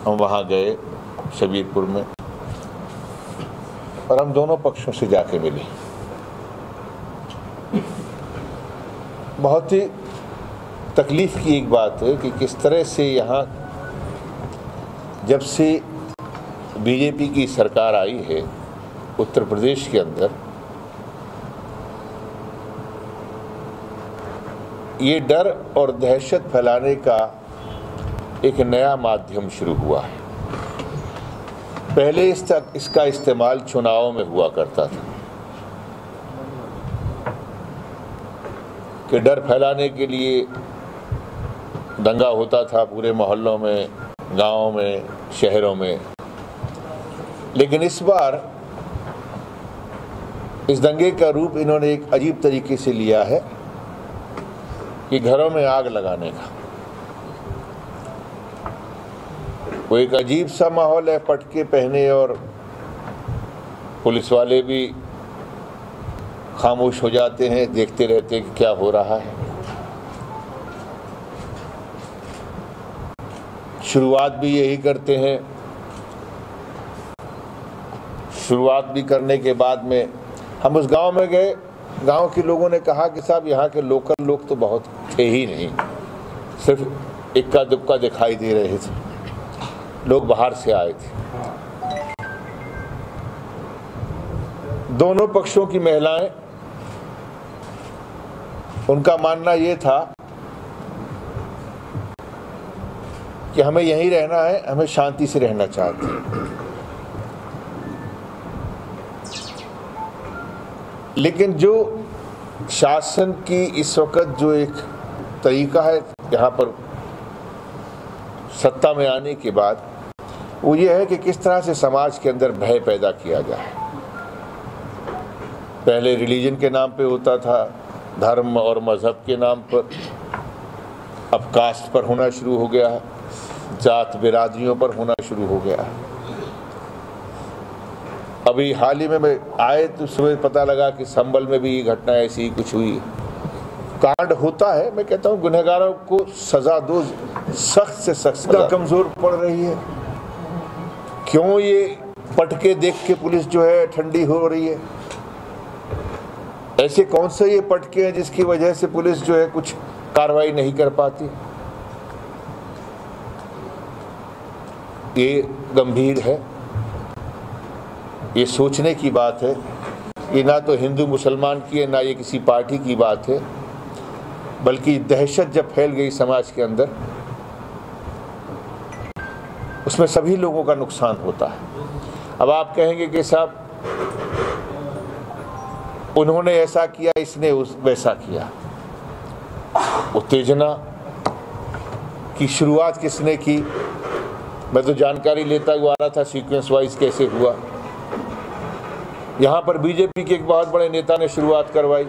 हम वहाँ गए शबीरपुर में और हम दोनों पक्षों से जाके मिले। बहुत ही तकलीफ़ की एक बात है कि किस तरह से यहाँ जब से बीजेपी की सरकार आई है उत्तर प्रदेश के अंदर, ये डर और दहशत फैलाने का एक नया माध्यम शुरू हुआ है। पहले इसका इस्तेमाल चुनाव में हुआ करता था कि डर फैलाने के लिए दंगा होता था पूरे मोहल्लों में, गांवों में, शहरों में। लेकिन इस बार इस दंगे का रूप इन्होंने एक अजीब तरीके से लिया है कि घरों में आग लगाने का। वो एक अजीब सा माहौल है, पटके पहने और पुलिस वाले भी खामोश हो जाते हैं, देखते रहते हैं कि क्या हो रहा है। शुरुआत भी यही करते हैं। शुरुआत भी करने के बाद में हम उस गांव में गए। गांव के लोगों ने कहा कि साहब यहाँ के लोकल लोग तो बहुत थे ही नहीं, सिर्फ इक्का दुक्का दिखाई दे रहे थे, लोग बाहर से आए थे। दोनों पक्षों की महिलाएं, उनका मानना ये था कि हमें यहीं रहना है, हमें शांति से रहना चाहते हैं। लेकिन जो शासन की इस वक्त जो एक तरीका है यहाँ पर सत्ता में आने के बाद, वो ये है कि किस तरह से समाज के अंदर भय पैदा किया जाए। पहले रिलीजन के नाम पे होता था, धर्म और मजहब के नाम पर, अब कास्ट पर होना शुरू हो गया है, जात बिरादरियों पर होना शुरू हो गया है। अभी हाल ही में मैं आए तो सुबह पता लगा कि संभल में भी ये घटना ऐसी ही कुछ हुई। कांड होता है, मैं कहता हूँ गुनहगारों को सजा दो, सख्त से सख्त। कमजोर पड़ रही है। क्यों ये पटके देख के पुलिस जो है ठंडी हो रही है? ऐसे कौन से ये पटके हैं जिसकी वजह से पुलिस जो है कुछ कार्रवाई नहीं कर पाती? ये गंभीर है, ये सोचने की बात है। ये ना तो हिंदू मुसलमान की है, ना ये किसी पार्टी की बात है, बल्कि दहशत जब फैल गई समाज के अंदर, उसमें सभी लोगों का नुकसान होता है। अब आप कहेंगे कि साहब उन्होंने ऐसा किया, इसने वैसा किया। उत्तेजना की शुरुआत किसने की? मैं तो जानकारी लेता हुआ आ रहा था सीक्वेंस वाइज कैसे हुआ। यहाँ पर बीजेपी के एक बहुत बड़े नेता ने शुरुआत करवाई,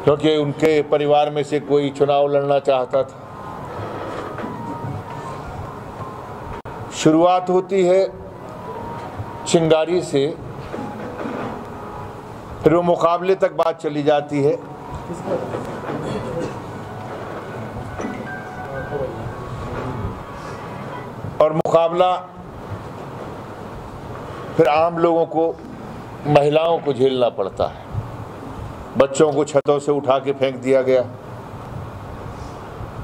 क्योंकि उनके परिवार में से कोई चुनाव लड़ना चाहता था। शुरुआत होती है चिंगारी से, फिर वो मुकाबले तक बात चली जाती है। और मुकाबला फिर आम लोगों को, महिलाओं को झेलना पड़ता है। बच्चों को छतों से उठा के फेंक दिया गया।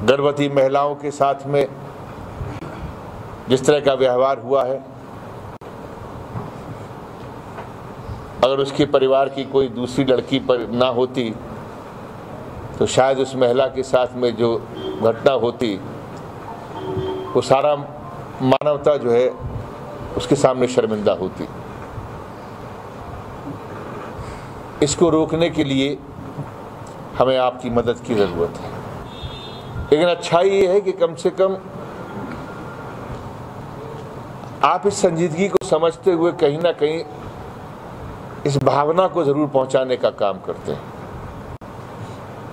गर्भवती महिलाओं के साथ में जिस तरह का व्यवहार हुआ है, अगर उसके परिवार की कोई दूसरी लड़की पर ना होती तो शायद उस महिला के साथ में जो घटना होती, वो सारा मानवता जो है उसके सामने शर्मिंदा होती। इसको रोकने के लिए हमें आपकी मदद की ज़रूरत है। लेकिन अच्छाई ये है कि कम से कम आप इस संजीदगी को समझते हुए कहीं ना कहीं इस भावना को ज़रूर पहुंचाने का काम करते हैं।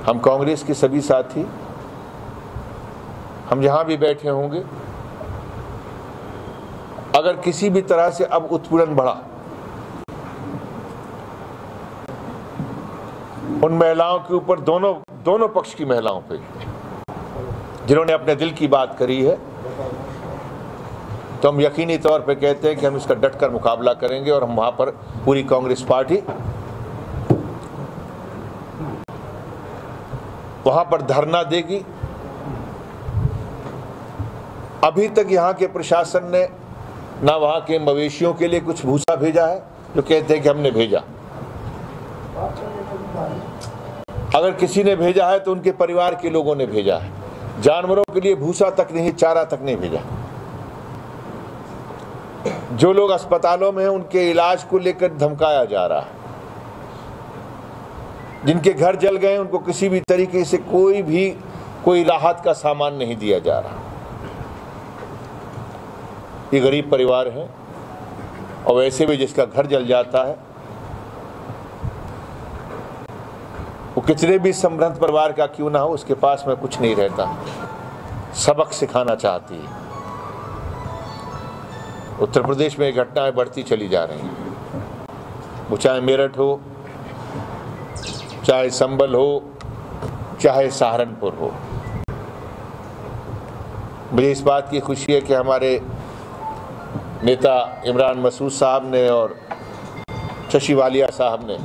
हम कांग्रेस के सभी साथी, हम जहां भी बैठे होंगे, अगर किसी भी तरह से अब उत्पीड़न बढ़ा, उन महिलाओं के ऊपर, दोनों पक्ष की महिलाओं पे, जिन्होंने अपने दिल की बात करी है, तो हम यकीनी तौर पे कहते हैं कि हम इसका डटकर मुकाबला करेंगे और हम वहाँ पर पूरी कांग्रेस पार्टी वहाँ पर धरना देगी। अभी तक यहाँ के प्रशासन ने ना वहाँ के मवेशियों के लिए कुछ भूसा भेजा है, जो कहते हैं कि हमने भेजा। अगर किसी ने भेजा है तो उनके परिवार के लोगों ने भेजा है। जानवरों के लिए भूसा तक नहीं, चारा तक नहीं भेजा। जो लोग अस्पतालों में हैं उनके इलाज को लेकर धमकाया जा रहा है। जिनके घर जल गए उनको किसी भी तरीके से कोई राहत का सामान नहीं दिया जा रहा। ये गरीब परिवार हैं और वैसे भी जिसका घर जल जाता है, वो कितने भी समृद्ध परिवार का क्यों ना हो, उसके पास में कुछ नहीं रहता। सबक सिखाना चाहती है। उत्तर प्रदेश में घटनाएं बढ़ती चली जा रही हैं, वो चाहे मेरठ हो, चाहे संभल हो, चाहे सहारनपुर हो। मुझे इस बात की खुशी है कि हमारे नेता इमरान मसूद साहब ने और शशि वालिया साहब ने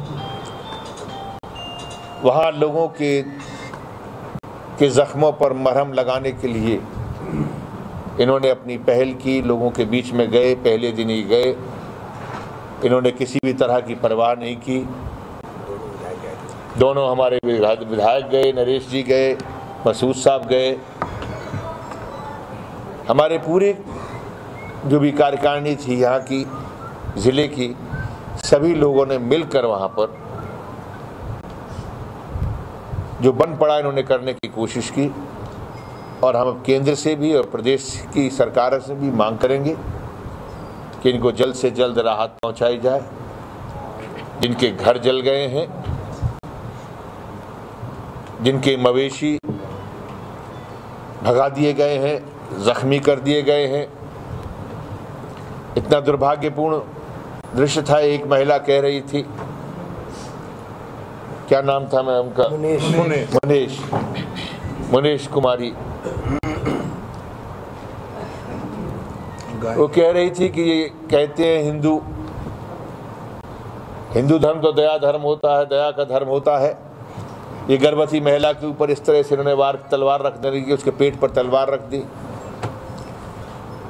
वहाँ लोगों के ज़ख्मों पर मरहम लगाने के लिए इन्होंने अपनी पहल की। लोगों के बीच में गए, पहले दिन ही गए। इन्होंने किसी भी तरह की परवाह नहीं की। दोनों हमारे विधायक गए, नरेश जी गए, मसूद साहब गए। हमारे पूरे जो भी कार्यकारिणी थी यहाँ की, ज़िले की, सभी लोगों ने मिलकर वहाँ पर जो बन पड़ा इन्होंने करने की कोशिश की। और हम केंद्र से भी और प्रदेश की सरकार से भी मांग करेंगे कि इनको जल्द से जल्द राहत पहुंचाई जाए। जिनके घर जल गए हैं, जिनके मवेशी भगा दिए गए हैं, जख्मी कर दिए गए हैं। इतना दुर्भाग्यपूर्ण दृश्य था। एक महिला कह रही थी, क्या नाम था मैम का? मुनेश कुमारी। वो कह रही थी कि ये कहते हैं हिंदू धर्म तो दया धर्म होता है, दया का धर्म होता है। ये गर्भवती महिला के ऊपर इस तरह से इन्होंने तलवार रख देने की, उसके पेट पर तलवार रख दी।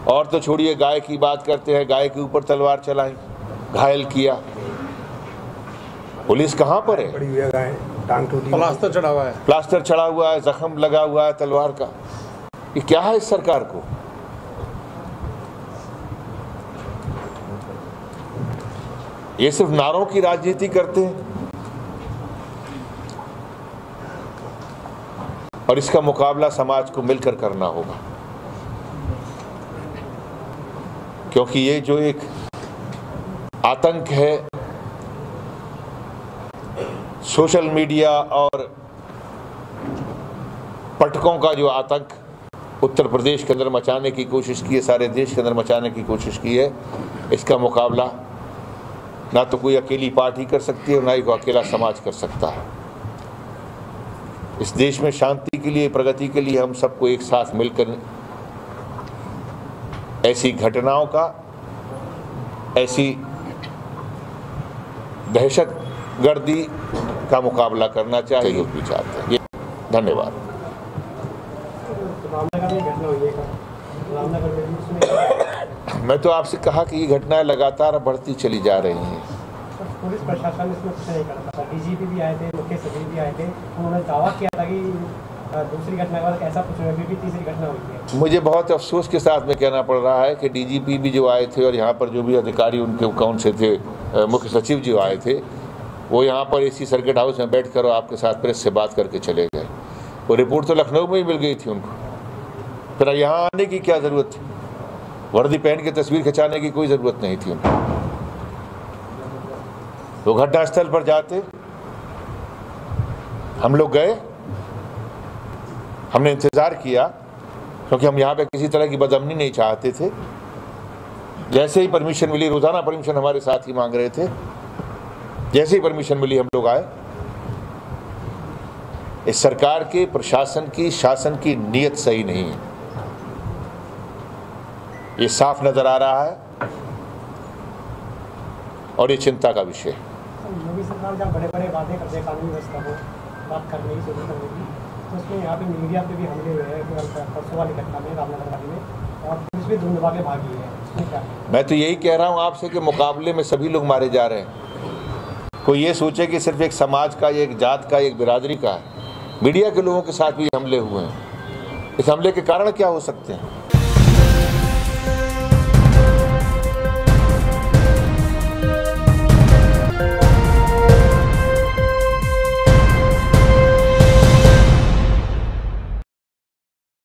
और तो छोड़िए, गाय की बात करते हैं, गाय के ऊपर तलवार चलाई, घायल किया। पुलिस कहाँ पर है? पड़ी हुई है गाय, टांग टूटी, प्लास्टर चढ़ा हुआ है, जख्म लगा हुआ है तलवार का। ये क्या है इस सरकार को? ये सिर्फ नारों की राजनीति करते हैं और इसका मुकाबला समाज को मिलकर करना होगा। क्योंकि ये जो एक आतंक है, सोशल मीडिया और पटकों का जो आतंक उत्तर प्रदेश के अंदर मचाने की कोशिश की है, सारे देश के अंदर मचाने की कोशिश की है, इसका मुकाबला ना तो कोई अकेली पार्टी कर सकती है, ना ही कोई अकेला समाज कर सकता है। इस देश में शांति के लिए, प्रगति के लिए हम सबको एक साथ मिलकर ऐसी घटनाओं का, ऐसी दहशतगर्दी का मुकाबला करना चाहिए, जो भी चाहते हैं। धन्यवाद। मैं तो आपसे कहा कि ये घटनाएं लगातार बढ़ती चली जा रही हैं। पुलिस प्रशासन इसमें कुछ नहीं कर रहा था। डीजीपी भी आए थे, मुख्य सचिव भी आए थे, उन्होंने दावा किया था कि दूसरी घटना के बाद ऐसा कुछ नहीं, अभी भी तीसरी घटना हुई है। मुझे बहुत अफसोस के साथ में कहना पड़ रहा है कि डीजीपी भी जो आए थे और यहाँ पर जो भी अधिकारी उनके कौन से थे, मुख्य सचिव जो आए थे, वो यहाँ पर इसी सर्किट हाउस में बैठ कर आपके साथ प्रेस से बात करके चले गए। वो रिपोर्ट तो लखनऊ में ही मिल गई थी उनको, फिर यहाँ आने की क्या ज़रूरत थी? वर्दी पहन के तस्वीर खिंचाने की कोई ज़रूरत नहीं थी उनको। वो घटनास्थल पर जाते, हम लोग गए, हमने इंतज़ार किया, क्योंकि हम यहाँ पे किसी तरह की बदअमनी नहीं चाहते थे। जैसे ही परमिशन मिली, रोज़ाना परमिशन हमारे साथ ही मांग रहे थे, जैसे ही परमिशन मिली हम लोग आए। इस सरकार के प्रशासन की, शासन की नीयत सही नहीं है, ये साफ नजर आ रहा है और ये चिंता का विषय है। योगी सरकार जब बड़े-बड़े वादे करते हैं कानूनी व्यवस्था को बात करने की, शुरू करने की, तो उसमें यहाँ पे मीडिया पे भी हमले हुए हैं परसों वाली घटना में, रामनगर वाली में, और पुलिस भी धुंधवाके भागी है। उसमें क्या? मैं तो यही कह रहा हूँ आपसे कि मुकाबले में सभी लोग मारे जा रहे हैं। कोई ये सोचे कि सिर्फ एक समाज का, एक जात का, एक बिरादरी का है। मीडिया के लोगों के साथ भी हमले हुए हैं। इस हमले के कारण क्या हो सकते हैं?